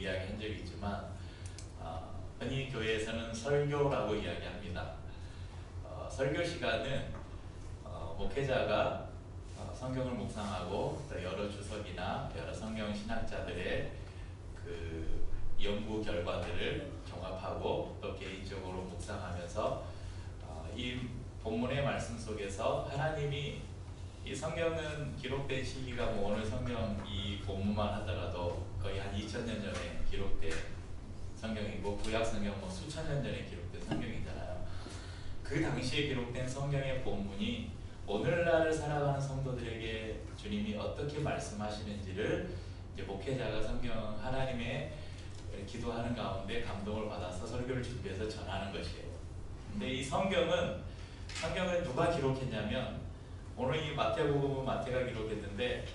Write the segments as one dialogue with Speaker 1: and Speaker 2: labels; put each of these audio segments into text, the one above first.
Speaker 1: 이야기한 적이 있지만 흔히 교회에서는 설교라고 이야기합니다. 설교 시간은 목회자가 성경을 묵상하고 또 여러 주석이나 여러 성경 신학자들의 그 연구 결과들을 종합하고 또 개인적으로 묵상하면서 이 본문의 말씀 속에서 하나님이 이 성경은 기록된 시기가 뭐 오늘 성경 이 본문만 하더라도 거의 한 2000년 전에 기록된 성경이고 구약 성경 뭐 수천 년 전에 기록된 성경이잖아요. 그 당시에 기록된 성경의 본문이 오늘날 살아가는 성도들에게 주님이 어떻게 말씀하시는지를 이제 목회자가 성경 하나님의 기도하는 가운데 감동을 받아서 설교를 준비해서 전하는 것이에요. 근데 이 성경을 누가 기록했냐면 오늘 이 마태복음은 마태가 기록했는데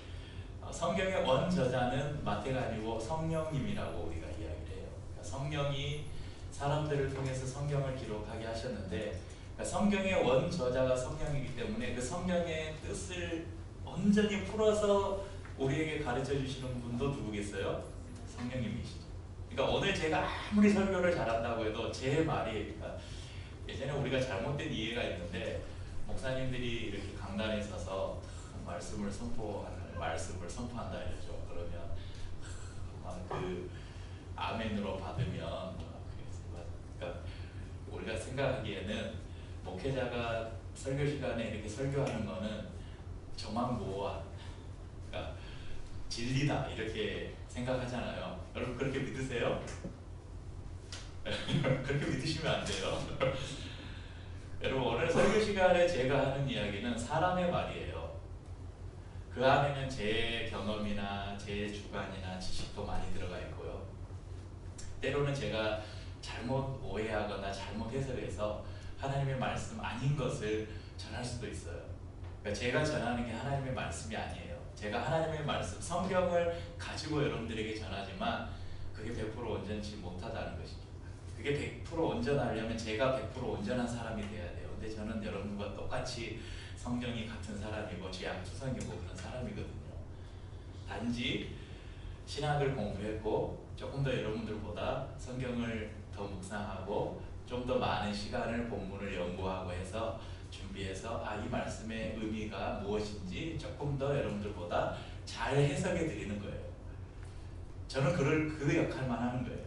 Speaker 1: 성경의 원저자는 마태가 아니고 성령님이라고 우리가 이야기를 해요. 그러니까 성령이 사람들을 통해서 성경을 기록하게 하셨는데 그러니까 성경의 원저자가 성령이기 때문에 그 성령의 뜻을 온전히 풀어서 우리에게 가르쳐 주시는 분도 누구겠어요? 성령님이시죠. 그러니까 오늘 제가 아무리 설교를 잘한다고 해도 제 말이 그러니까 예전에 우리가 잘못된 이해가 있는데 목사님들이 이렇게 강단에 서서 말씀을 선포한다 이러죠. 그러면 그 아멘으로 받으면 그러니까 우리가 생각하기에는 목회자가 설교 시간에 이렇게 설교하는 거는 저만고와 그러니까 진리다 이렇게 생각하잖아요. 여러분 그렇게 믿으세요? 그렇게 믿으시면 안 돼요. 여러분 오늘 설교 시간에 제가 하는 이야기는 사람의 말이에요. 그 안에는 제 경험이나 제 주관이나 지식도 많이 들어가 있고요. 때로는 제가 잘못 오해하거나 잘못 해석해서 하나님의 말씀 아닌 것을 전할 수도 있어요. 그러니까 제가 전하는 게 하나님의 말씀이 아니에요. 제가 하나님의 말씀, 성경을 가지고 여러분들에게 전하지만 그게 100% 온전치 못하다는 것이죠. 그게 100% 온전하려면 제가 100% 온전한 사람이 돼야 돼요. 근데 저는 여러분과 똑같이 성경이 같은 사람이고 죄악 투성이고 그런 사람이거든요. 단지 신학을 공부했고 조금 더 여러분들보다 성경을 더 묵상하고 좀 더 많은 시간을 본문을 연구하고 해서 준비해서 이 말씀의 의미가 무엇인지 조금 더 여러분들보다 잘 해석해 드리는 거예요. 저는 그 역할만 하는 거예요.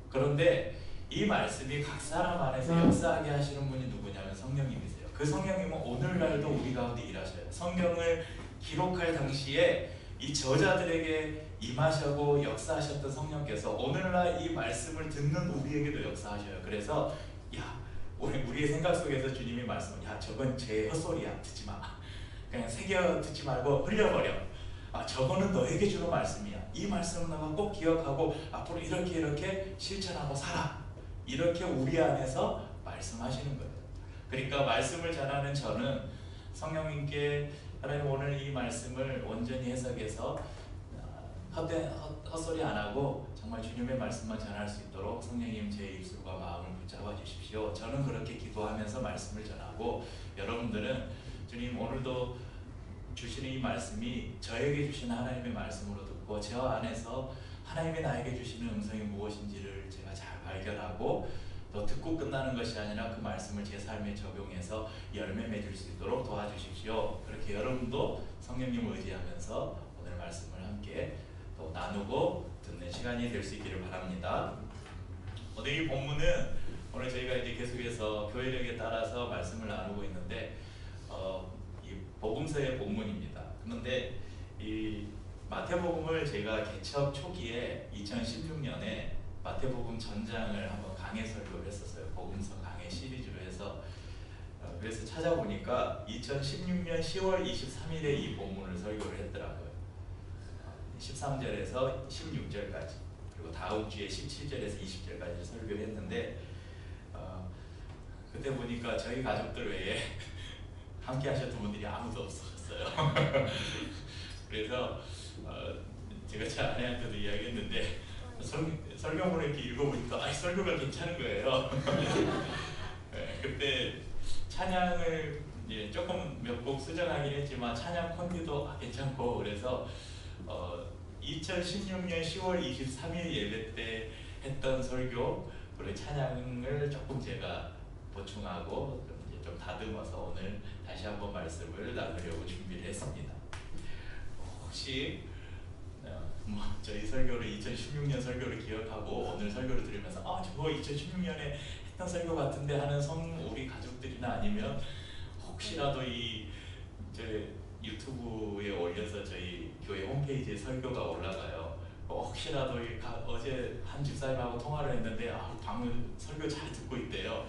Speaker 1: 그런데 이 말씀이 각 사람 안에서 역사하게 하시는 분이 누구냐면 성령님이세요. 그 성령님은 오늘날도 우리 가운데 일하셔요. 성경을 기록할 당시에 이 저자들에게 임하시고 역사하셨던 성령께서 오늘날 이 말씀을 듣는 우리에게도 역사하셔요. 그래서 우리의 생각 속에서 주님이 말씀을 저건 제 헛소리야 듣지 마. 그냥 새겨 듣지 말고 흘려버려. 저거는 너에게 주는 말씀이야. 이 말씀을 너가 꼭 기억하고 앞으로 이렇게 실천하고 살아. 이렇게 우리 안에서 말씀하시는 거예요. 그러니까 말씀을 전하는 저는 성령님께 하나님 오늘 이 말씀을 온전히 해석해서 헛소리 안 하고 정말 주님의 말씀만 전할 수 있도록 성령님 제 입술과 마음을 붙잡아 주십시오. 저는 그렇게 기도하면서 말씀을 전하고 여러분들은 주님 오늘도 주시는 이 말씀이 저에게 주시는 하나님의 말씀으로 듣고 저 안에서 하나님이 나에게 주시는 음성이 무엇인지를 제가 잘 발견하고 또 듣고 끝나는 것이 아니라 그 말씀을 제 삶에 적용해서 열매 맺을 수 있도록 도와주십시오. 그렇게 여러분도 성령님을 의지하면서 오늘 말씀을 함께 또 나누고 듣는 시간이 될 수 있기를 바랍니다. 오늘 이 본문은 오늘 저희가 이제 계속해서 교회력에 따라서 말씀을 나누고 있는데 이 복음서의 본문입니다. 그런데 이 마태복음을 제가 개척 초기에 2016년에 마태복음 전장을 한번 강해 설교를 했었어요. 복음서 강해 시리즈로 해서 그래서 찾아보니까 2016년 10월 23일에 이 본문을 설교를 했더라고요. 13절에서 16절까지 그리고 다음 주에 17절에서 20절까지 설교를 했는데 그때 보니까 저희 가족들 외에 함께 하셨던 분들이 아무도 없었어요. 그래서 제가 제 아내한테도 이야기했는데 설교문을 이렇게 읽어보니까 설교가 괜찮은 거예요. 네, 그때 찬양을 조금 몇 곡 수정하긴 했지만 찬양 콘디도 괜찮고 그래서 2016년 10월 23일 예배 때 했던 설교 그리고 찬양을 조금 제가 보충하고 좀 다듬어서 오늘 다시 한번 말씀을 나누려고 준비를 했습니다. 혹시 저희 설교를 2016년 설교를 기억하고 오늘 설교를 들으면서 저거 2016년에 했던 설교 같은데 하는 우리 가족들이나 아니면 혹시라도 유튜브에 올려서 저희 교회 홈페이지에 설교가 올라가요. 혹시라도 어제 한 집사님하고 통화를 했는데 방금 설교 잘 듣고 있대요.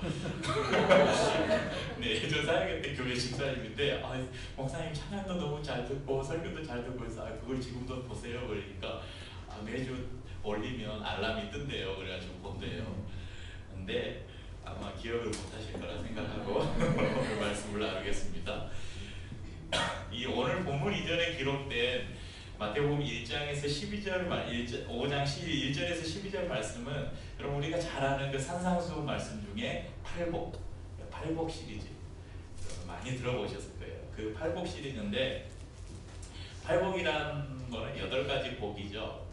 Speaker 1: 네, 저 사역했던 교회 집사님인데 목사님 찬양도 너무 잘 듣고 설교도 잘 듣고 있어. 그걸 지금도 보세요. 그러니까 매주 올리면 알람이 뜬대요. 그래가지고 본대요. 근데 아마 기억을 못하실 거라 생각하고 오늘 말씀을 나누겠습니다. 이 오늘 본문 이전에 기록된 마태복음 1장에서 12절 5장 1절에서 12절 말씀은 그럼 우리가 잘 아는 그 산상수훈 말씀 중에 팔복 시리즈 많이 들어보셨을 거예요. 그 팔복 시리즈인데 팔복이란 거는 8가지 복이죠.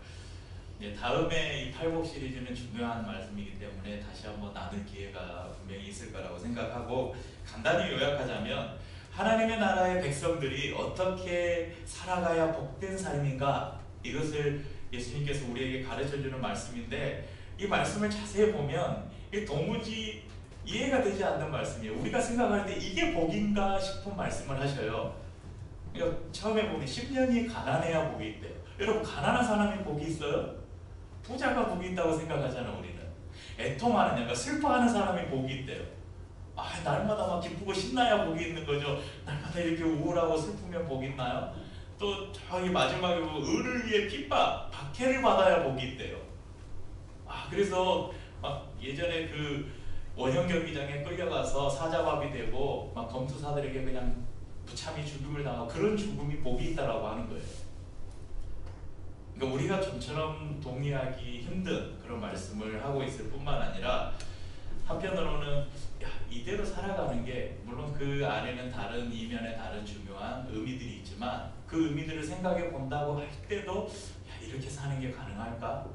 Speaker 1: 다음에 이 팔복 시리즈는 중요한 말씀이기 때문에 다시 한번 나눌 기회가 분명히 있을 거라고 생각하고 간단히 요약하자면 하나님의 나라의 백성들이 어떻게 살아가야 복된 삶인가 이것을 예수님께서 우리에게 가르쳐주는 말씀인데 이 말씀을 자세히 보면 도무지 이해가 되지 않는 말씀이에요. 우리가 생각할 때 이게 복인가 싶은 말씀을 하셔요. 그러니까 처음에 보면 10년이 가난해야 복이 있대요. 여러분 가난한 사람이 복이 있어요? 부자가 복이 있다고 생각하잖아 우리는. 애통하는 그러니까 슬퍼하는 사람이 복이 있대요. 날마다 막 기쁘고 신나야 복이 있는 거죠. 날마다 이렇게 우울하고 슬프면 복이 있나요? 또 저기 마지막에 보면 의를 위해 박해를 받아야 복이 있대요. 그래서 막 예전에 그 원형 경기장에 끌려가서 사자밥이 되고 막 검투사들에게 그냥 무참히 죽음을 당하고 그런 죽음이 복이 있다라고 하는 거예요. 그러니까 우리가 좀처럼 동의하기 힘든 그런 말씀을 하고 있을 뿐만 아니라 한편으로는 이대로 살아가는 게 물론 그 안에는 다른 이면에 다른 중요한 의미들이 있지만 그 의미들을 생각해 본다고 할 때도 이렇게 사는 게 가능할까?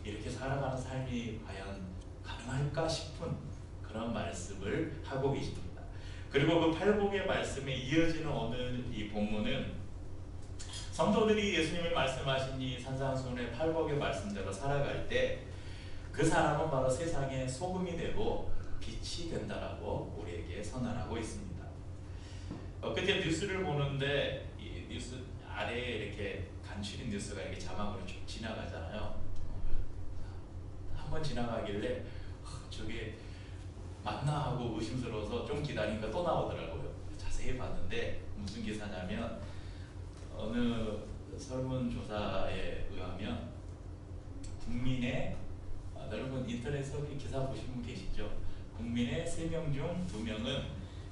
Speaker 1: 이렇게 살아가는 삶이 과연 가능할까 싶은 그런 말씀을 하고 계십니다. 그리고 그 팔복의 말씀에 이어지는 오늘 이 본문은 성도들이 예수님이 말씀하신 이 산상수훈의 팔복의 말씀대로 살아갈 때 그 사람은 바로 세상의 소금이 되고 빛이 된다라고 우리에게 선언하고 있습니다. 그때 뉴스를 보는데 이 뉴스 아래에 이렇게 간추린 뉴스가 이렇게 자막으로 쭉 지나가잖아요. 한번 지나가길래 저게 맞나 하고 의심스러워서 좀 기다리니까 또 나오더라고요. 자세히 봤는데 무슨 기사냐면 어느 설문조사에 의하면 국민의 여러분 인터넷에서 기사 보신 분 계시죠? 국민의 3명 중 2명은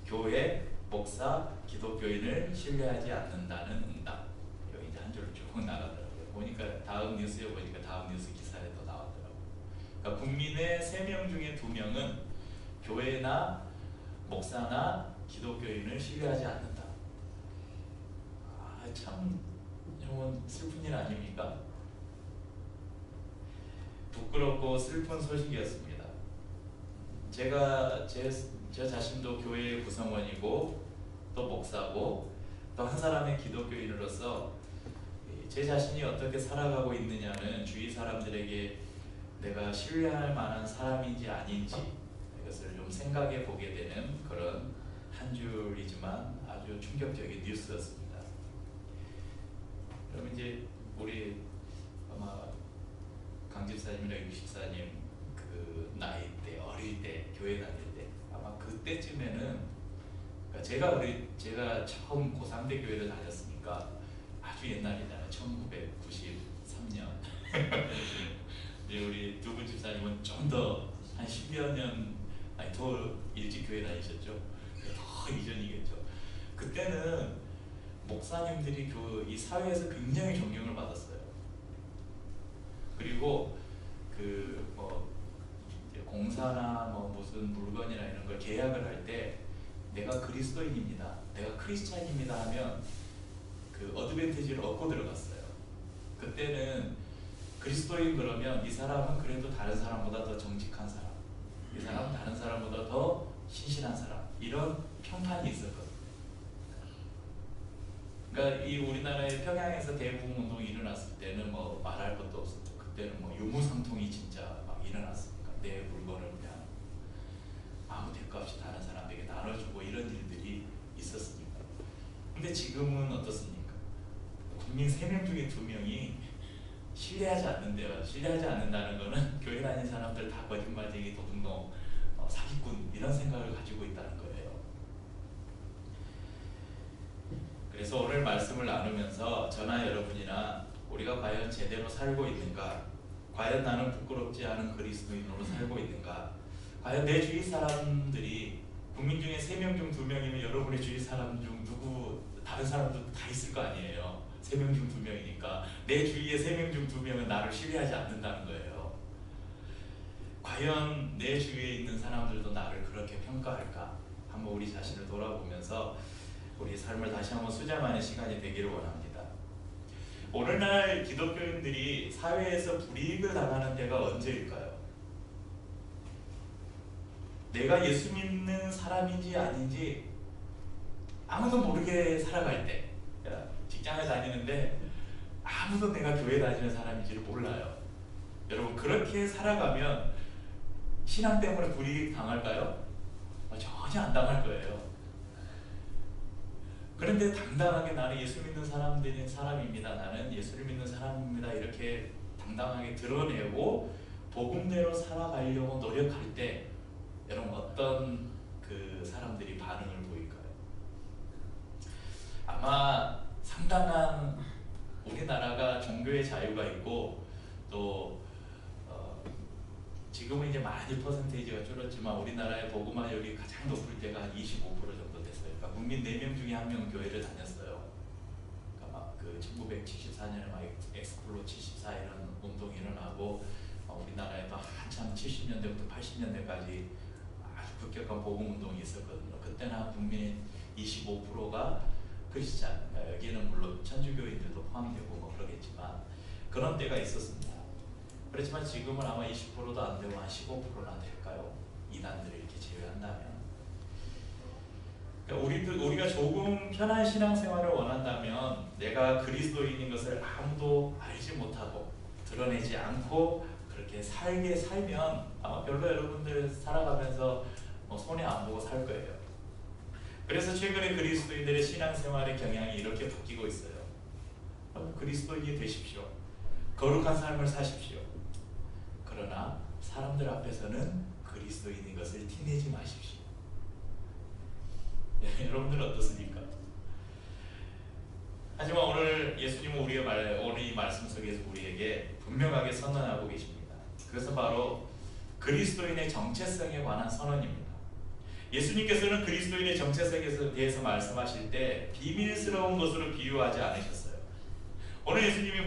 Speaker 1: 교회, 목사, 기독교인을 신뢰하지 않는다는 응답. 여기 이제 한 줄로 쭉 나가더라고요. 보니까 다음 뉴스에 보니까 다음 뉴스 기사에 또 나왔더라고요. 그러니까 국민의 3명 중에 2명은 교회나 목사나 기독교인을 신뢰하지 않는다. 참 여러분 슬픈 일 아닙니까? 부끄럽고 슬픈 소식이었습니다. 제가 저 자신도 교회의 구성원이고 또 목사고 또 한 사람의 기독교인으로서 제 자신이 어떻게 살아가고 있느냐는 주위 사람들에게 내가 신뢰할 만한 사람인지 아닌지 이것을 좀 생각해 보게 되는 그런 한 줄이지만 아주 충격적인 뉴스였습니다. 그럼 이제 우리 아마 강 집사님이랑 유 집사님 그 나이 때 어릴 때 교회 다닐 때 아마 그때쯤에는 그러니까 제가 처음 고3 때 교회를 다녔으니까 아주 옛날이잖아요. 1993년. 우리 두 분 집사님은 좀 더 한 10여 년 아니 더 일찍 교회 다니셨죠. 더 이전이겠죠. 그때는 목사님들이 이 사회에서 굉장히 존경을 받았어요. 그리고 공사나 무슨 물건이나 이런 걸 계약을 할 때 내가 그리스도인입니다, 내가 크리스찬입니다 하면 그 어드밴티지를 얻고 들어갔어요. 그때는 그리스도인 그러면 이 사람은 그래도 다른 사람보다 더 정직한 사람, 이 사람은 다른 사람보다 더 신실한 사람, 이런 평판이 있었거든요. 그러니까 이 우리나라의 평양에서 대부분 운동이 일어났을 때는 뭐 말할 것도 없었죠. 그때는 뭐 유무상통이 진짜 막 일어났으니까 내 물건을 그냥 아무 대가 없이 다른 사람에게 나눠주고 이런 일들이 있었으니까. 근데 지금은 어떻습니까? 국민 3명 중에 2명이 신뢰하지 않는데요. 신뢰하지 않는다는 거는 교회 다니는 사람들 다 거짓말쟁이, 도둑놈, 사기꾼 이런 생각을 가지고 있다는 거예요. 그래서 오늘 말씀을 나누면서 저나 여러분이나 우리가 과연 제대로 살고 있는가, 과연 나는 부끄럽지 않은 그리스도인으로 살고 있는가, 과연 내 주위 사람들이 국민 중에 3명 중 2명이면 여러분의 주위 사람 중 누구 다른 사람도 다 있을 거 아니에요. 3명 중 2명이니까 내 주위에 3명 중 2명은 나를 신뢰하지 않는다는 거예요. 과연 내 주위에 있는 사람들도 나를 그렇게 평가할까? 한번 우리 자신을 돌아보면서 우리 삶을 다시 한번 수정하는 시간이 되기를 원합니다. 오늘날 기독교인들이 사회에서 불이익을 당하는 때가 언제일까요? 내가 예수 믿는 사람인지 아닌지 아무도 모르게 살아갈 때, 직장을 다니는데 아무도 내가 교회 다니는 사람인지를 몰라요. 여러분, 그렇게 살아가면 신앙 때문에 불이익 당할까요? 전혀 안 당할 거예요. 그런데 당당하게 나는 예수 믿는 사람입니다. 나는 예수를 믿는 사람입니다. 이렇게 당당하게 드러내고 복음대로 살아가려고 노력할 때 여러분 어떤 그 사람들이 반응을 보일까요? 아마 상당한 우리나라가 종교의 자유가 있고 또 지금은 이제 많이 퍼센테이지가 줄었지만 우리나라의 복음화율이 가장 높을 때가 한 25% 정도 됐어요. 그러니까 국민 4명 중에 1명은 교회를 다녔어요. 그러니까 막 그 1974년에 막 엑스플로 74 이런 운동이 일어나고 우리나라에도 한참 70년대부터 80년대까지 아주 급격한 복음 운동이 있었거든요. 그때는 국민의 25%가 크리스찬, 여기는 물론 천주교인들도 포함되고 뭐 그러겠지만 그런 때가 있었습니다. 그렇지만 지금은 아마 20%도 안 되고 한 15%나 될까요? 이단들을 이렇게 제외한다면. 그러니까 우리가 조금 편한 신앙생활을 원한다면 내가 그리스도인인 것을 아무도 알지 못하고 드러내지 않고 그렇게 살면 아마 별로 여러분들 살아가면서 손해 안 보고 살 거예요. 그래서 최근에 그리스도인들의 신앙생활의 경향이 이렇게 바뀌고 있어요. 그리스도인이 되십시오. 거룩한 삶을 사십시오. 그러나 사람들 앞에서는 그리스도인인 것을 티내지 마십시오. 여러분들은 어떻습니까? 하지만 오늘 예수님은 오늘 이 말씀 속에서 우리에게 분명하게 선언하고 계십니다. 그것은 바로 그리스도인의 정체성에 관한 선언입니다. 예수님께서는 그리스도인의 정체성에 대해서 말씀하실 때 비밀스러운 것으로 비유하지 않으셨어요. 오늘 예수님이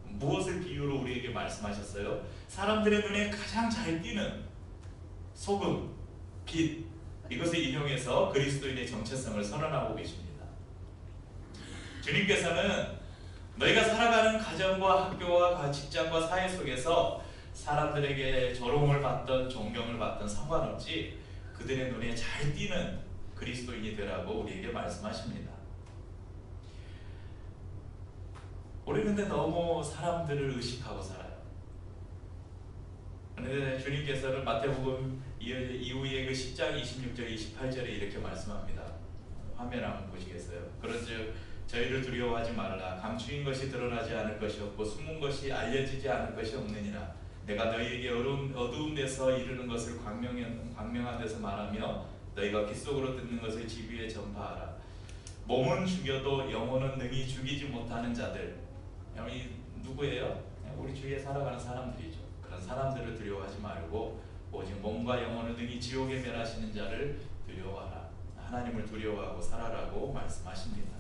Speaker 1: 무엇을 비유로 우리에게 말씀하셨어요? 사람들의 눈에 가장 잘 띄는 소금, 빛, 이것을 인용해서 그리스도인의 정체성을 선언하고 계십니다. 주님께서는 너희가 살아가는 가정과 학교와 직장과 사회 속에서 사람들에게 조롱을 받던 존경을 받던 상관없이 그들의 눈에 잘 띄는 그리스도인이 되라고 우리에게 말씀하십니다. 우리 근데 너무 사람들을 의식하고 살아요. 그런데 주님께서는 마태복음 이후에 그 10장 26절 28절에 이렇게 말씀합니다. 화면 한번 보시겠어요? 그런즉 저희를 두려워하지 말라. 감추인 것이 드러나지 않을 것이 없고 숨은 것이 알려지지 않을 것이 없느니라. 내가 너희에게 어두운 데서 이르는 것을 광명한 데서 말하며 너희가 빛 속으로 듣는 것을 집 위에 전파하라. 몸은 죽여도 영혼은 능히 죽이지 못하는 자들. 이 누구예요? 우리 주위에 살아가는 사람들이죠. 그런 사람들을 두려워하지 말고 오직 몸과 영혼을 등이 지옥에 멸하시는 자를 두려워하라. 하나님을 두려워하고 살아라고 말씀하십니다.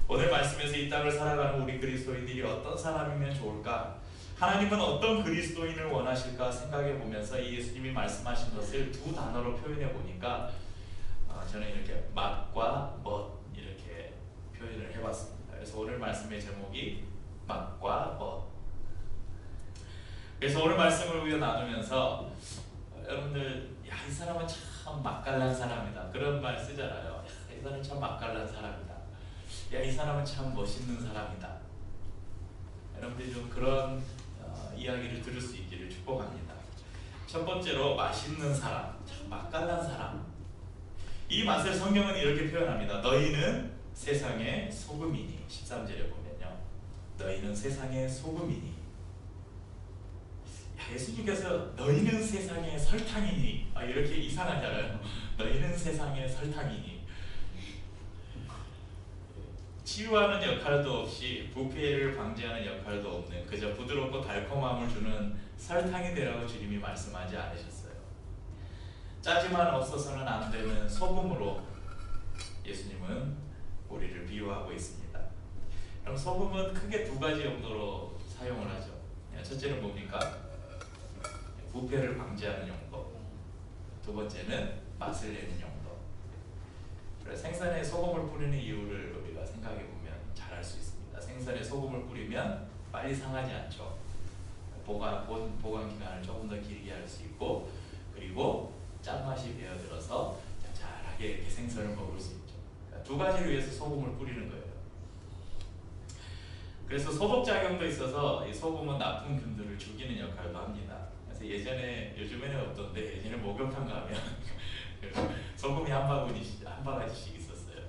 Speaker 1: 오늘 말씀에서 이 땅을 살아가는 우리 그리스도인들이 어떤 사람이면 좋을까? 하나님은 어떤 그리스도인을 원하실까 생각해 보면서 이 예수님이 말씀하신 것을 두 단어로 표현해 보니까 저는 이렇게 맛과 멋 이렇게 표현을 해봤습니다. 그래서 오늘 말씀의 제목이 맛과 멋. 그래서 오늘 말씀을 우리가 나누면서 여러분들, 야, 이 사람은 참 맛깔난 사람이다, 그런 말 쓰잖아요. 야, 이 사람은 참 맛깔난 사람이다. 야, 이 사람은 참 멋있는 사람이다. 여러분들이 좀 그런 이야기를 들을 수 있기를 축복합니다. 첫 번째로 맛있는 사람, 참 맛깔난 사람. 이 맛을 성경은 이렇게 표현합니다. 너희는 세상의 소금이니. 13절에 보면요, 너희는 세상의 소금이니. 예수님께서 너희는 세상의 설탕이니, 이렇게 이상하잖아요. 너희는 세상의 설탕이니. 치유하는 역할도 없이 부패를 방지하는 역할도 없는, 그저 부드럽고 달콤함을 주는 설탕이 되라고 주님이 말씀하지 않으셨어요. 짜지만 없어서는 안 되는 소금으로 예수님은 우리를 비유하고 있습니다. 그럼 소금은 크게 두 가지 용도로 사용을 하죠. 첫째는 뭡니까? 부패를 방지하는 용도. 두 번째는 맛을 내는 용도. 그래서 생선에 소금을 뿌리는 이유를 우리가 생각해 보면 잘 알 수 있습니다. 생선에 소금을 뿌리면 빨리 상하지 않죠. 보관 기간을 조금 더 길게 할 수 있고, 그리고 짠맛이 배어들어서 짭짤하게 이렇게 생선을 먹을 수 있죠. 그러니까 두 가지를 위해서 소금을 뿌리는 거예요. 그래서 소독작용도 있어서 이 소금은 나쁜 균들을 죽이는 역할도 합니다. 그래서 요즘에는 없던데, 예전에 목욕탕 가면 소금이 한 바가지씩 있었어요.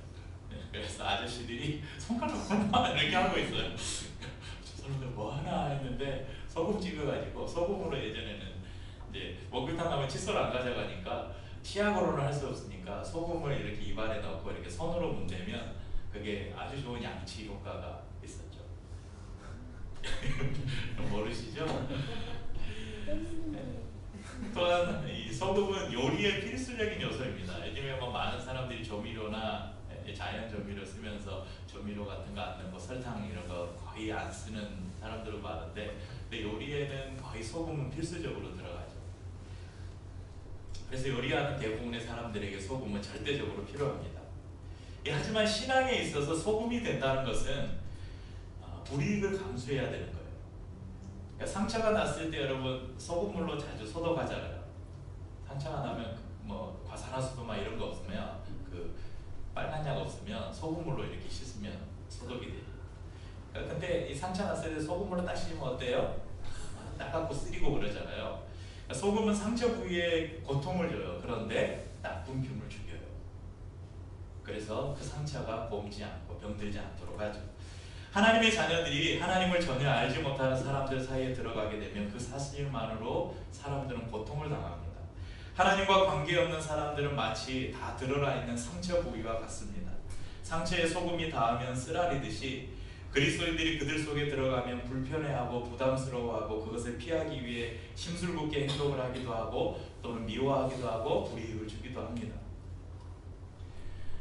Speaker 1: 그래서 아저씨들이 손가락만 이렇게 하고 있어요. 저 사람들 뭐 하나 했는데 소금 찍어가지고, 소금으로 예전에는 이제 목욕탕 가면 칫솔 안 가져가니까 치약으로는 할 수 없으니까 소금을 이렇게 입안에 넣고 이렇게 손으로 문대면 그게 아주 좋은 양치 효과가 있었죠. 모르시죠? 또한 이 소금은 요리의 필수적인 요소입니다. 요즘에 뭐 많은 사람들이 조미료나 자연 조미료 쓰면서 조미료 같은 거 안 넣고 설탕 이런 거 거의 안 쓰는 사람들은 많은데, 근데 요리에는 거의 소금은 필수적으로 들어가죠. 그래서 요리하는 대부분의 사람들에게 소금은 절대적으로 필요합니다. 하지만 신앙에 있어서 소금이 된다는 것은 불이익을 감수해야 되는 거예요. 그러니까 상처가 났을 때 여러분 소금물로 자주 소독하잖아요. 상처가 나면 뭐 과산화수소 막 이런 거 없으면, 그 빨간 약 없으면 소금물로 이렇게 씻으면 소독이 돼요. 그러니까 근데 이 상처 났을 때 소금물로 딱 씻으면 어때요? 따갑고 쓰리고 그러잖아요. 그러니까 소금은 상처 부위에 고통을 줘요. 그런데 나쁜 균을 죽여요. 그래서 그 상처가 곪지 않고 병들지 않도록 하죠. 하나님의 자녀들이 하나님을 전혀 알지 못하는 사람들 사이에 들어가게 되면 그 사실만으로 사람들은 고통을 당합니다. 하나님과 관계없는 사람들은 마치 다 드러나 있는 상처 부위와 같습니다. 상처에 소금이 닿으면 쓰라리듯이 그리스도인들이 그들 속에 들어가면 불편해하고 부담스러워하고 그것을 피하기 위해 심술궂게 행동을 하기도 하고 또는 미워하기도 하고 불이익을 주기도 합니다.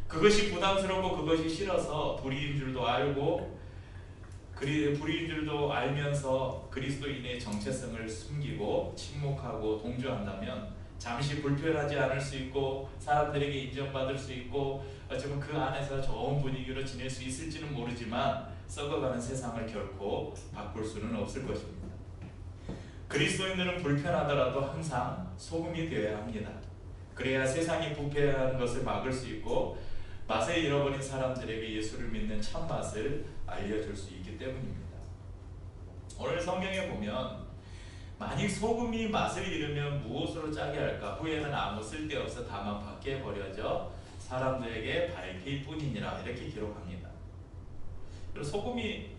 Speaker 1: 그것이 부담스럽고 그것이 싫어서 불의인 줄도 알면서 그리스도인의 정체성을 숨기고 침묵하고 동조한다면 잠시 불편하지 않을 수 있고 사람들에게 인정받을 수 있고 어쩌면 그 안에서 좋은 분위기로 지낼 수 있을지는 모르지만 썩어가는 세상을 결코 바꿀 수는 없을 것입니다. 그리스도인들은 불편하더라도 항상 소금이 되어야 합니다. 그래야 세상이 부패하는 것을 막을 수 있고 맛을 잃어버린 사람들에게 예수를 믿는 참맛을 알려줄 수 있기 때문입니다. 오늘 성경에 보면 만일 소금이 맛을 잃으면 무엇으로 짜게 할까? 후에는 아무 쓸데없어 다만 밖에 버려져 사람들에게 밟힐 뿐이니라, 이렇게 기록합니다. 그리고 소금이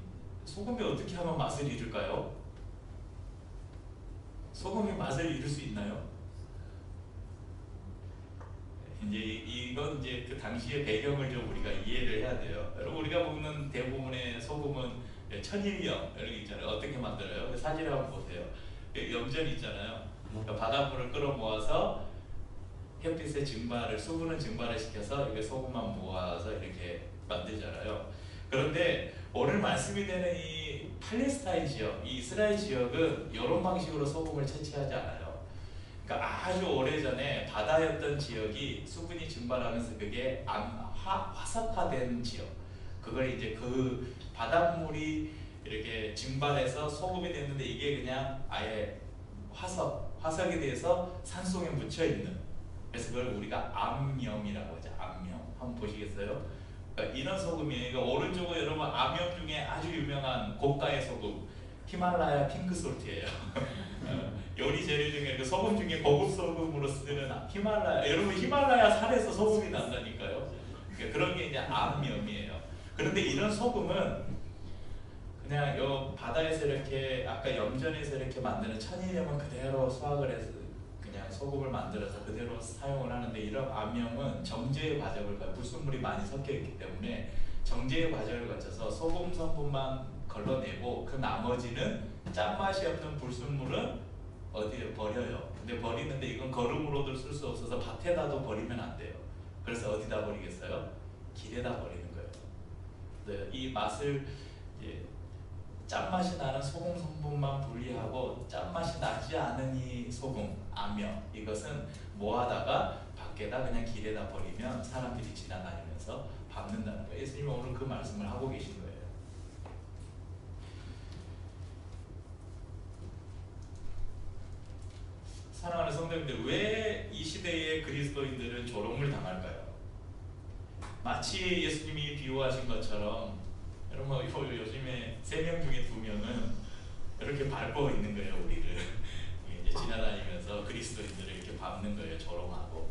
Speaker 1: 어떻게 하면 맛을 잃을까요? 소금이 맛을 잃을 수 있나요? 이건 그 당시의 배경을 좀 우리가 이해를 해야 돼요. 여러분, 우리가 먹는 대부분의 소금은 천일염 이런 게 있잖아요. 어떻게 만들어요? 사진 한번 보세요. 염전 있잖아요. 그러니까 바닷물을 끌어 모아서 햇빛에 수분을 증발을 시켜서 이게 소금만 모아서 이렇게 만들잖아요. 그런데 오늘 말씀이 되는 이 팔레스타인 지역, 이 이스라엘 지역은 이런 방식으로 소금을 채취하지 않아요. 그러니까 아주 오래전에 바다였던 지역이 수분이 증발하면서 그게 화석화된 지역, 그걸 이제 그 바닷물이 이렇게 증발해서 소금이 됐는데 이게 그냥 아예 화석이 돼서 산속에 묻혀 있는, 그래서 그걸 우리가 암염이라고 하죠. 암염 한번 보시겠어요? 그러니까 이런 소금이에요. 그러니까 오른쪽은 여러분 암염 중에 아주 유명한 고가의 소금 히말라야 핑크솔트예요. 요리 재료 중에 그 소금 중에 고급 소금으로 쓰는 히말라야, 여러분 히말라야 산에서 소금이 난다니까요. 그러니까 그런 게 이제 암염이에요. 그런데 이런 소금은 그냥 요 바다에서 이렇게 아까 염전에서 이렇게 만드는 천일염은 그대로 수확을 해서 그냥 소금을 만들어서 그대로 사용을 하는데, 이런 암염은 정제의 과정을 거쳐 불순물이 많이 섞여 있기 때문에 정제의 과정을 거쳐서 소금 성분만 걸러내고 그 나머지는 짠맛이 없는 불순물은 어디에 버려요. 근데 버리는데 이건 거름으로도 쓸 수 없어서 밭에다도 버리면 안 돼요. 그래서 어디다 버리겠어요? 길에다 버리는 거예요. 네, 이 맛을 이제 짠맛이 나는 소금 성분만 분리하고 짠맛이 나지 않은 이 소금, 암염, 이것은 모아다가 밖에다 그냥 길에다 버리면 사람들이 지나다니면서 밟는다는 거예요. 예수님이 오늘 그 말씀을 하고 계신 거예요. 사랑하는 성도님들, 왜 이 시대의 그리스도인들은 조롱을 당할까요? 마치 예수님이 비유하신 것처럼, 여러분 요즘에 3명 중에 2명은 이렇게 밟고 있는 거예요. 우리를 이제 지나다니면서 그리스도인들을 이렇게 밟는 거예요. 조롱하고.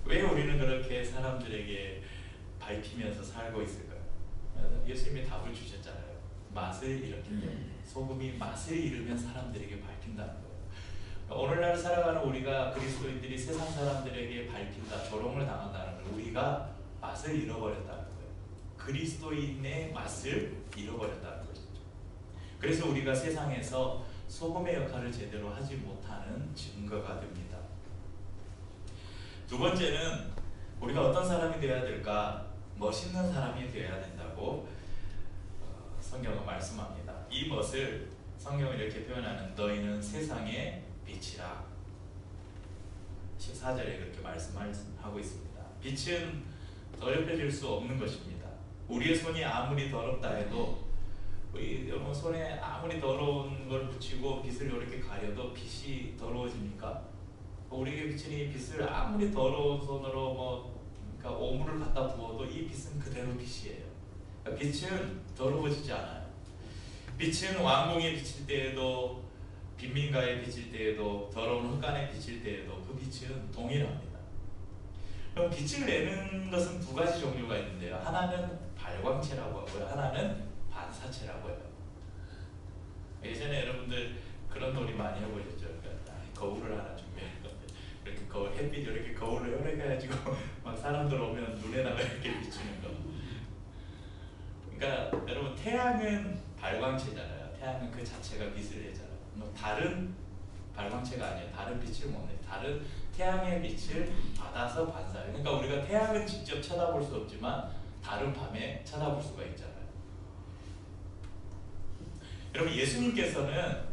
Speaker 1: 왜 우리는 그렇게 사람들에게 밟히면서 살고 있을까요? 예수님이 답을 주셨잖아요. 맛을 잃었기, 소금이 맛을 잃으면 사람들에게 밟힌다는 거예요. 오늘날 살아가는 우리가 그리스도인들이 세상 사람들에게 밟힌다, 조롱을 당한다는 걸 우리가 맛을 잃어버렸다는 거예요. 그리스도인의 맛을 잃어버렸다는 것이죠. 그래서 우리가 세상에서 소금의 역할을 제대로 하지 못하는 증거가 됩니다. 두 번째는 우리가 어떤 사람이 되어야 될까? 멋있는 사람이 되어야 된다고 성경은 말씀합니다. 이 멋을 성경은 이렇게 표현하는, 너희는 세상의 빛이라. 14절에 그렇게 말씀하고 있습니다. 빛은 더럽혀질 수 없는 것입니다. 우리의 손이 아무리 더럽다 해도, 여러분 손에 아무리 더러운 걸 붙이고 빛을 이렇게 가려도 빛이 더러워집니까? 우리에게 비치는 이 빛을 아무리 더러운 손으로 그러니까 오물을 갖다 부어도 이 빛은 그대로 빛이에요. 그러니까 빛은 더러워지지 않아요. 빛은 왕궁에 비칠 때에도, 빈민가에 비칠 때에도, 더러운 흙간에 비칠 때에도 그 빛은 동일합니다. 그럼 빛을 내는 것은 2가지 종류가 있는데요. 하나는 발광체라고 하고요, 하나는 반사체라고 해요. 예전에 여러분들 그런 놀이 많이 해보셨죠? 그러니까 거울을 하나 준비할 건데, 이렇게 거울, 햇빛 이렇게 거울을 열어가지고 막 사람들 오면 눈에다가 이렇게 비추는 거. 그러니까 여러분, 태양은 발광체잖아요. 태양은 그 자체가 빛을 내잖아요. 다른 발광체가 아니에요. 다른 빛을 못 내요. 다른 태양의 빛을 받아서 반사해요. 그러니까 우리가 태양은 직접 쳐다볼 수 없지만 다른 밤에 쳐다볼 수가 있잖아요. 여러분, 예수님께서는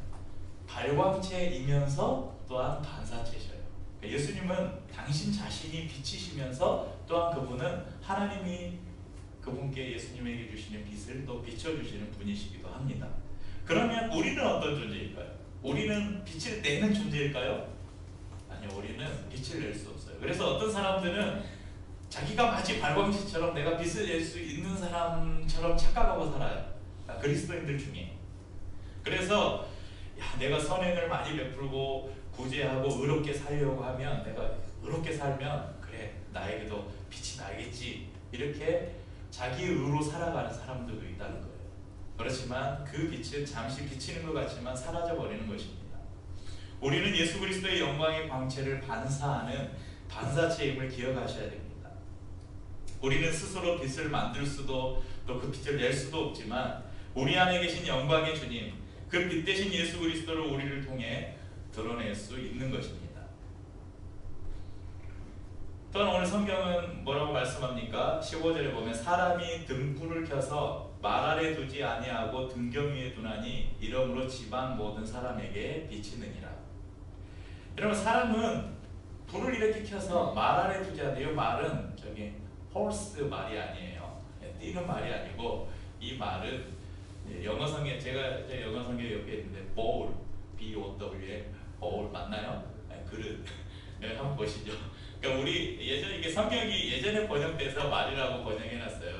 Speaker 1: 발광체이면서 또한 반사체셔요. 그러니까 예수님은 당신 자신이 빛이시면서 또한 그분은 하나님이 그분께 예수님에게 주시는 빛을 또 비춰주시는 분이시기도 합니다. 그러면 우리는 어떤 존재일까요? 우리는 빛을 내는 존재일까요? 아니요, 우리는 빛을 낼 수 없어요. 그래서 어떤 사람들은 자기가 마치 발광체처럼 내가 빛을 낼 수 있는 사람처럼 착각하고 살아요. 그리스도인들 중에. 그래서 내가 선행을 많이 베풀고 구제하고 의롭게 살려고 하면, 내가 의롭게 살면 그래, 나에게도 빛이 나겠지, 이렇게 자기 의로 살아가는 사람들도 있다는 거예요. 그렇지만 그 빛은 잠시 비치는 것 같지만 사라져버리는 것입니다. 우리는 예수 그리스도의 영광의 광채를 반사하는 반사체임을 기억하셔야 됩니다. 우리는 스스로 빛을 만들 수도 또 그 빛을 낼 수도 없지만, 우리 안에 계신 영광의 주님, 그 빛 대신 예수 그리스도를 우리를 통해 드러낼 수 있는 것입니다. 또한 오늘 성경은 뭐라고 말씀합니까? 15절에 보면, 사람이 등불을 켜서 말 아래 두지 아니하고 등경 위에 두나니 이러므로 집안 모든 사람에게 비치느니라. 여러분, 사람은 불을 이렇게 켜서 말 아래 두지 않아요. 이 말은 저기 홀스 말이 아니에요. 뛰는 말이 아니고, 이 말은 예, 영어 성경 제가 영어 성경 옆에 있는데 bowl, B-O-W에 bowl 맞나요? 네, 그릇. 네, 한번 보시죠. 그러니까 우리 예전 이게 성경이 예전에 번역돼서 말이라고 번역해놨어요.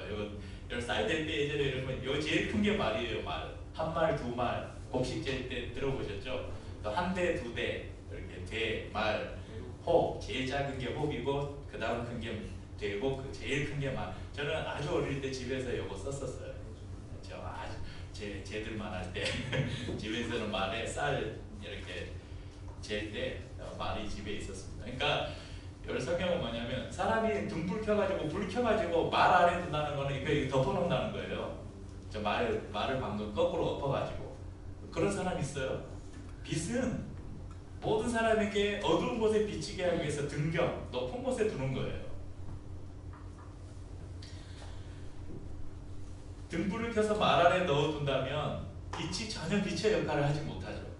Speaker 1: 요 사이드 때 예전에 이러면 요 제일 큰 게 말이에요. 말. 한 말, 두 말. 곡식 잴 때 들어보셨죠? 또 한 대, 두 대 이렇게 대, 말, 호. 제일 작은 게 호이고 그 다음 큰 게 되고 그 제일 큰 게 말. 저는 아주 어릴 때 집에서 요거 썼었어요. 저 아주 쟤들만 할 때 집에서는 말에 쌀 이렇게 잴 때 말이 집에 있었습니다. 그러니까 이 성경은 뭐냐면 사람이 등불 켜가지고 불 켜가지고 말 아래 둔다는 거는 이거 덮어놓는다는 거예요. 저 말을 방금 거꾸로 엎어가지고 그런 사람 있어요. 빛은 모든 사람에게 어두운 곳에 비치게 하기 위해서 등경 높은 곳에 두는 거예요. 등불을 켜서 말 아래 넣어둔다면 빛이 전혀 빛의 역할을 하지 못하죠.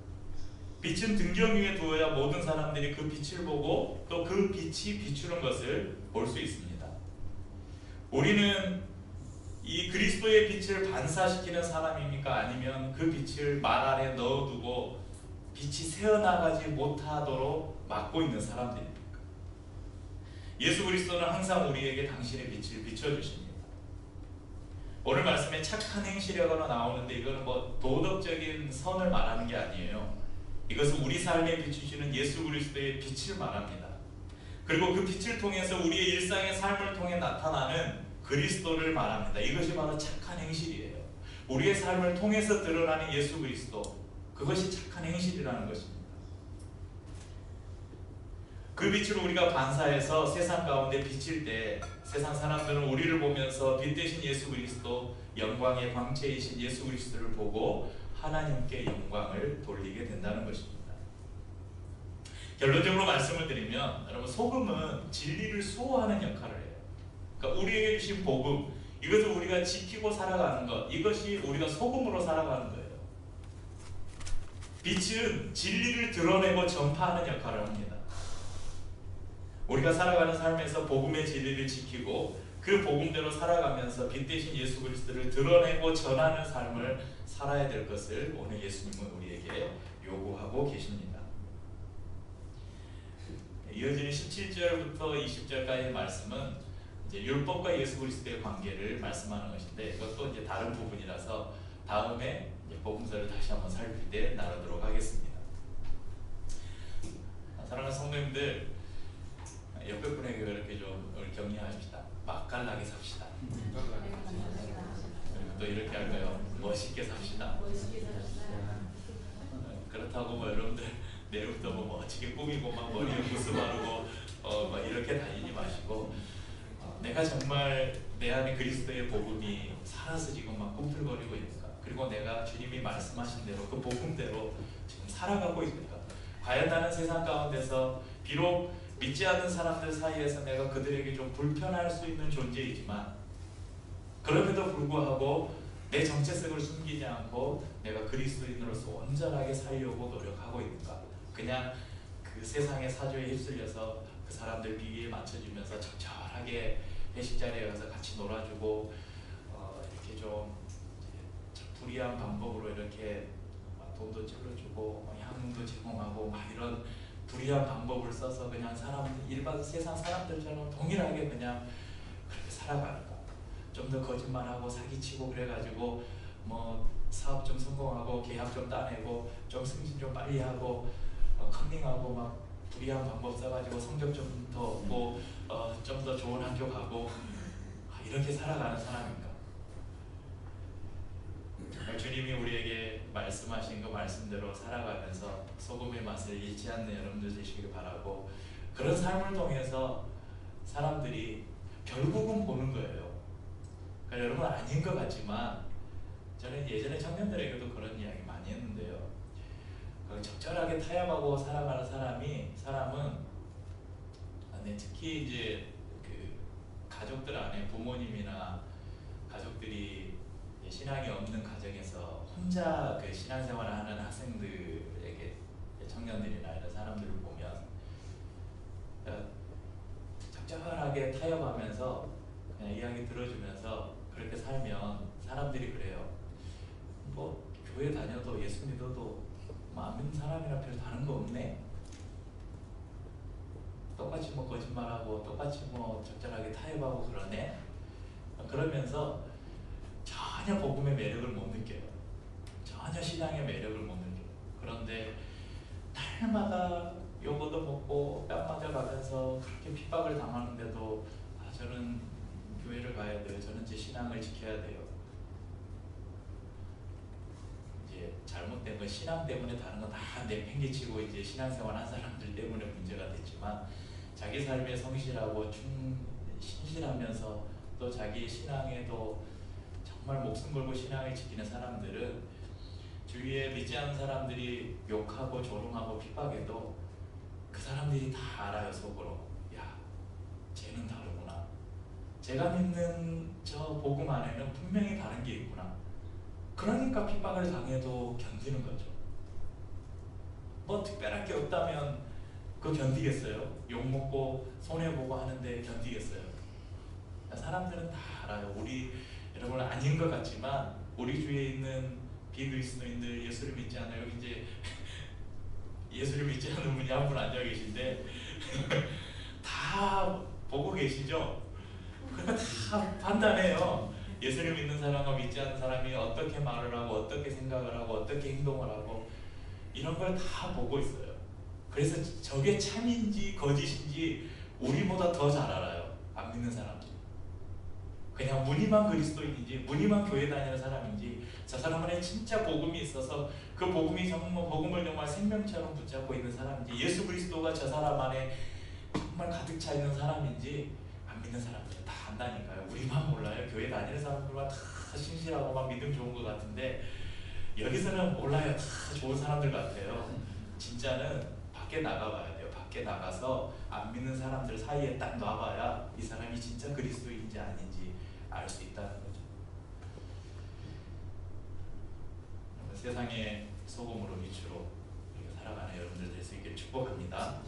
Speaker 1: 빛은 등경 위에 두어야 모든 사람들이 그 빛을 보고 또 그 빛이 비추는 것을 볼 수 있습니다. 우리는 이 그리스도의 빛을 반사시키는 사람입니까? 아니면 그 빛을 말 아래 넣어두고 빛이 새어나가지 못하도록 막고 있는 사람들입니까? 예수 그리스도는 항상 우리에게 당신의 빛을 비춰주십니다. 오늘 말씀에 착한 행실이라고 나오는데 이거는 뭐 도덕적인 선을 말하는 게 아니에요. 이것은 우리 삶에 비추시는 예수 그리스도의 빛을 말합니다. 그리고 그 빛을 통해서 우리의 일상의 삶을 통해 나타나는 그리스도를 말합니다. 이것이 바로 착한 행실이에요. 우리의 삶을 통해서 드러나는 예수 그리스도, 그것이 착한 행실이라는 것입니다. 그 빛을 우리가 반사해서 세상 가운데 비칠 때 세상 사람들은 우리를 보면서 빛 대신 예수 그리스도, 영광의 광채이신 예수 그리스도를 보고 하나님께 영광을 돌리게 된다는 것입니다. 결론적으로 말씀을 드리면 여러분, 소금은 진리를 수호하는 역할을 해요. 그러니까 우리에게 주신 복음, 이것을 우리가 지키고 살아가는 것, 이것이 우리가 소금으로 살아가는 거예요. 빛은 진리를 드러내고 전파하는 역할을 합니다. 우리가 살아가는 삶에서 복음의 진리를 지키고 그 복음대로 살아가면서 빛 대신 예수 그리스도를 드러내고 전하는 삶을 살아야 될 것을 오늘 예수님은 우리에게 요구하고 계십니다. 이어지는 17절부터 20절까지의 말씀은 이제 율법과 예수 그리스도의 관계를 말씀하는 것인데 이것도 이제 다른 부분이라서 다음에 이제 복음서를 다시 한번 살필 때 나누도록 하겠습니다. 사랑하는 성도님들, 옆에 분에게 그렇게 좀 격려합시다. 맛깔나게 삽시다. 그리고 또 이렇게 할까요? 멋있게 삽시다. 그렇다고 뭐 여러분들 내일부터 뭐 멋지게 꾸미고 막 머리에 무스 바르고 막 이렇게 다니지 마시고 내가 정말 내 안에 그리스도의 복음이 살아서 지금 막 꿈틀거리고 있는가, 그리고 내가 주님이 말씀하신 대로 그 복음대로 지금 살아가고 있는가, 과연 나는 세상 가운데서 비록 믿지 않는 사람들 사이에서 내가 그들에게 좀 불편할 수 있는 존재이지만 그럼에도 불구하고 내 정체성을 숨기지 않고 내가 그리스도인으로서 온전하게 살려고 노력하고 있는가, 그냥 그 세상의 사조에 휩쓸려서 그 사람들 비위에 맞춰주면서 적절하게 회식 자리에 가서 같이 놀아주고 이렇게 좀 불이한 방법으로 이렇게 돈도 찔러주고 향도 제공하고 막 이런 불이한 방법을 써서 그냥 일반 세상 사람들처럼 동일하게 그냥 그렇게 살아가는가, 좀 더 거짓말하고 사기치고 그래가지고 뭐 사업 좀 성공하고 계약 좀 따내고 좀 승진 좀 빨리 하고 컨닝하고 막 불이한 방법 써가지고 성적 좀 더 얻고 좀 더 좋은 학교 가고 이렇게 살아가는 사람인가? 주님이 우리에게 말씀하신 그 말씀대로 살아가면서 소금의 맛을 잃지 않는 여러분들 되시길 바라고, 그런 삶을 통해서 사람들이 결국은 보는 거예요. 그러니까 여러분 아닌 것 같지만 저는 예전에 청년들에게도 그런 이야기 많이 했는데요. 적절하게 타협하고 살아가는 사람은 특히 이제 그 가족들 안에 부모님이나 가족들이 신앙이 없는 가정에서 혼자 그 신앙생활을 하는 학생들에게, 청년들이나 이런 사람들을 보면 적절하게 타협하면서 그냥 이야기 들어주면서 그렇게 살면 사람들이 그래요. 교회 다녀도 예수 믿어도 뭐 안 믿는 사람이랑 별 다른 거 없네. 똑같이 뭐 거짓말하고 똑같이 뭐 적절하게 타협하고 그러네. 그러면서 전혀 복음의 매력을 못 느껴요. 전혀 신앙의 매력을 못 느껴요. 그런데 날마다 요거도 먹고 뺨 맞아가면서 그렇게 핍박을 당하는데도 저는 교회를 가야 돼요. 저는 제 신앙을 지켜야 돼요. 이제 잘못된 건 신앙 때문에 다른 건 다 내팽개치고 이제 신앙생활 한 사람들 때문에 문제가 됐지만 자기 삶에 성실하고 신실하면서 또 자기 신앙에도 정말 목숨 걸고 신앙을 지키는 사람들은 주위에 믿지 않는 사람들이 욕하고 조롱하고 핍박해도 그 사람들이 다 알아요. 속으로. 야, 쟤는 다르구나. 제가 믿는 저 복음 안에는 분명히 다른 게 있구나. 그러니까 핍박을 당해도 견디는 거죠. 뭐 특별한 게 없다면 그거 견디겠어요? 욕먹고 손해보고 하는데 견디겠어요? 사람들은 다 알아요. 우리 여러분 아닌 것 같지만 우리 주위에 있는 비그리스도인들, 예수를 믿지 않아요. 여기 이제 예수를 믿지 않는 분이 한 분 앉아 계신데 다 보고 계시죠? 그러니까 다 판단해요. 예수를 믿는 사람과 믿지 않는 사람이 어떻게 말을 하고 어떻게 생각을 하고 어떻게 행동을 하고 이런 걸 다 보고 있어요. 그래서 저게 참인지 거짓인지 우리보다 더 잘 알아요. 안 믿는 사람들. 그냥 무늬만 그리스도인인지 무늬만 교회 다니는 사람인지 저 사람 안에 진짜 복음이 있어서 그 복음이 정말 복음을 정말 생명처럼 붙잡고 있는 사람인지 예수 그리스도가 저 사람 안에 정말 가득 차 있는 사람인지 안 믿는 사람들은 다 안다니까요. 우리만 몰라요. 교회 다니는 사람들만 다 신실하고 막 믿음 좋은 것 같은데 여기서는 몰라요. 다 좋은 사람들 같아요. 진짜는 밖에 나가봐야 돼요. 밖에 나가서 안 믿는 사람들 사이에 딱 놔봐야 이 사람이 진짜 그리스도인지 아닌지 알 수 있다는 거죠. 세상의 소금으로 빛으로 살아가는 여러분들 될 수 있기를 축복합니다.